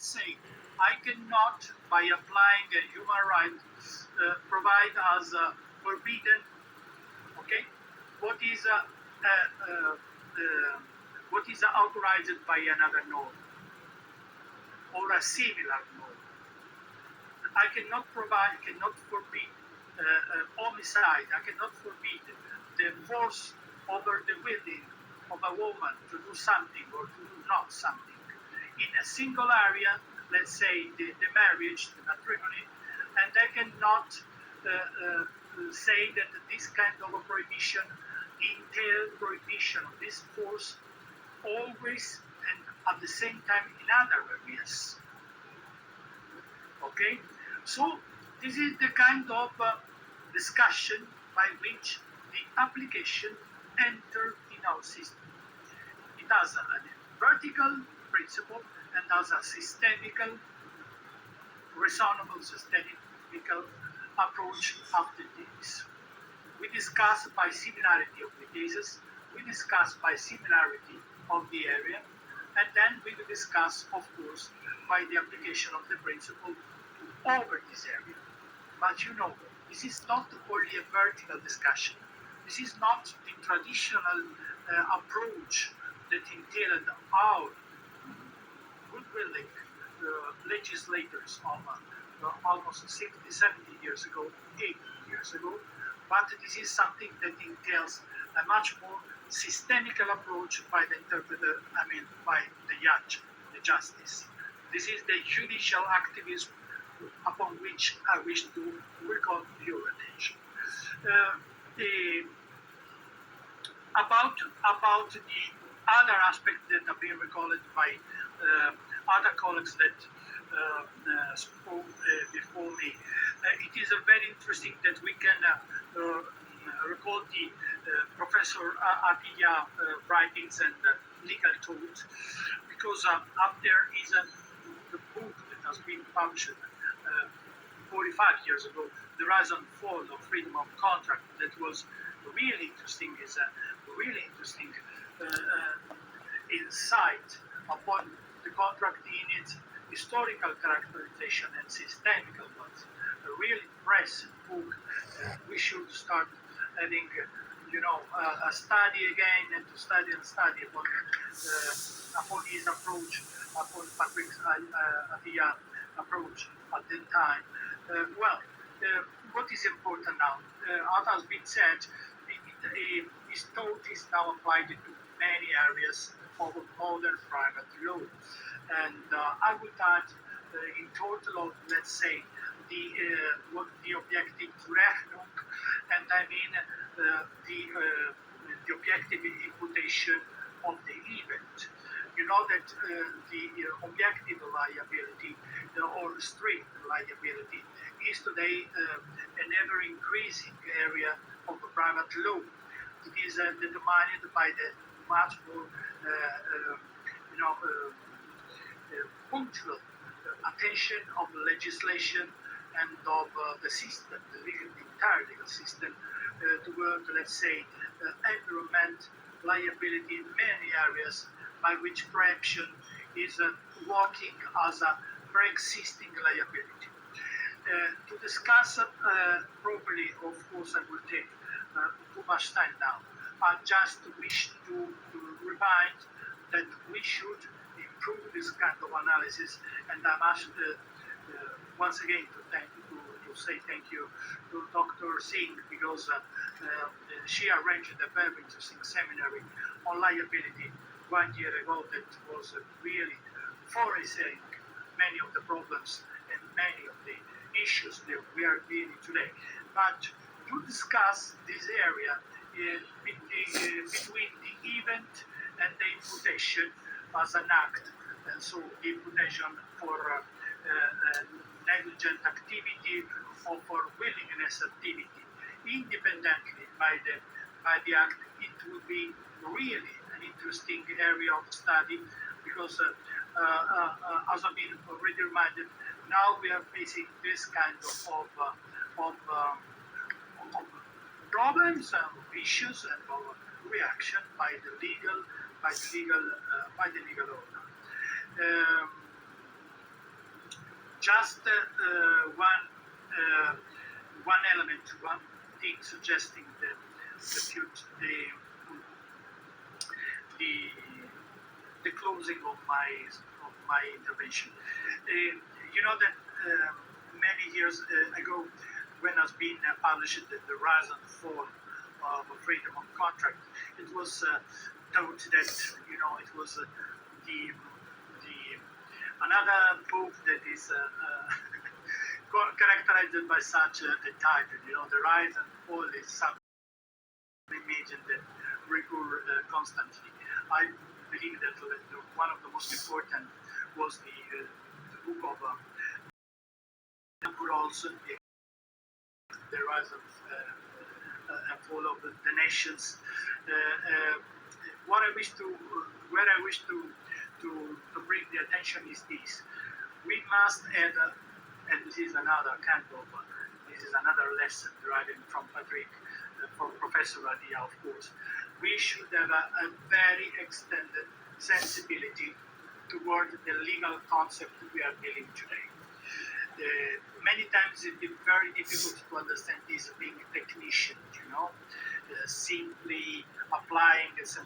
say I cannot, by applying a human right, provide as forbidden, okay, what is what is authorized by another norm or a similar norm. I cannot provide, cannot forbid homicide. I cannot forbid the force over the willing of a woman to do something or to do not something in a single area, let's say the marriage, the matrimony, and I cannot say that this kind of a prohibition entails prohibition of this force always and at the same time in other areas. Okay, so this is the kind of discussion by which the application entered in our system. It has a vertical principle and has a systemical, reasonable systemical approach after this. We discuss by similarity of the cases, we discuss by similarity of the area, and then we will discuss, of course, by the application of the principle over this area. But you know, this is not only a vertical discussion. This is not the traditional approach that entailed our good-willing legislators of almost 60, 70 years ago, 80 years ago, but this is something that entails a much more systemical approach by the interpreter, by the judge, the justice. This is the judicial activism upon which I wish to recall your attention. About the other aspect that have been recalled by other colleagues that spoke before me, it is very interesting that we can recall the Professor Atiyah writings and legal thought, because up there is the book that has been published 45 years ago, The Rise and Fall of Freedom of Contract, that was really interesting, is a really interesting insight upon the contract in its historical characterization and systemical ones. A really impressive book. We should start having, a study again and to study upon his approach, upon Patrick Atiyah approach at the time. What is important now? As has been said, his thought is now applied to many areas of modern private law. And I would add, in total of, let's say, the objective Rechnung, and I mean the objective imputation of the event. You know that the objective liability or strict liability is today an ever-increasing area of the private law. It is determined by the much more, punctual attention of the legislation and of the system, the entire legal system, toward, let's say, environment liability in many areas, by which preemption is working as a pre-existing liability. To discuss properly, of course, I will take too much time now. I just wish to remind that we should improve this kind of analysis, and I must once again to say thank you to Dr. Singh, because she arranged a very interesting seminary on liability 1 year ago that was really foreseeing many of the problems and many of the issues that we are dealing today. But to discuss this area between the event and the imputation as an act, and so the imputation for negligent activity or for willingness activity, independently by the act, it will be really an interesting area of study, because as I've been already reminded, now we are facing this kind of problems and issues and of reaction by the legal order. just one element, one thing suggesting the future, the the closing of my intervention. You know that many years ago, when has been published the rise and fall of freedom of contract, it was thought that it was the another book that is characterized by such a title. The rise and fall is some image that recur constantly. I believe that one of the most important was the book of also the rise of and fall of the nations. What I wish to, where I wish to bring the attention is this: we must add, and this is another kind of, this is another lesson deriving from Patrick, from Professor Adia, of course. We should have a very extended sensibility toward the legal concept we are dealing today. Many times it's very difficult to understand this being a technician, simply applying some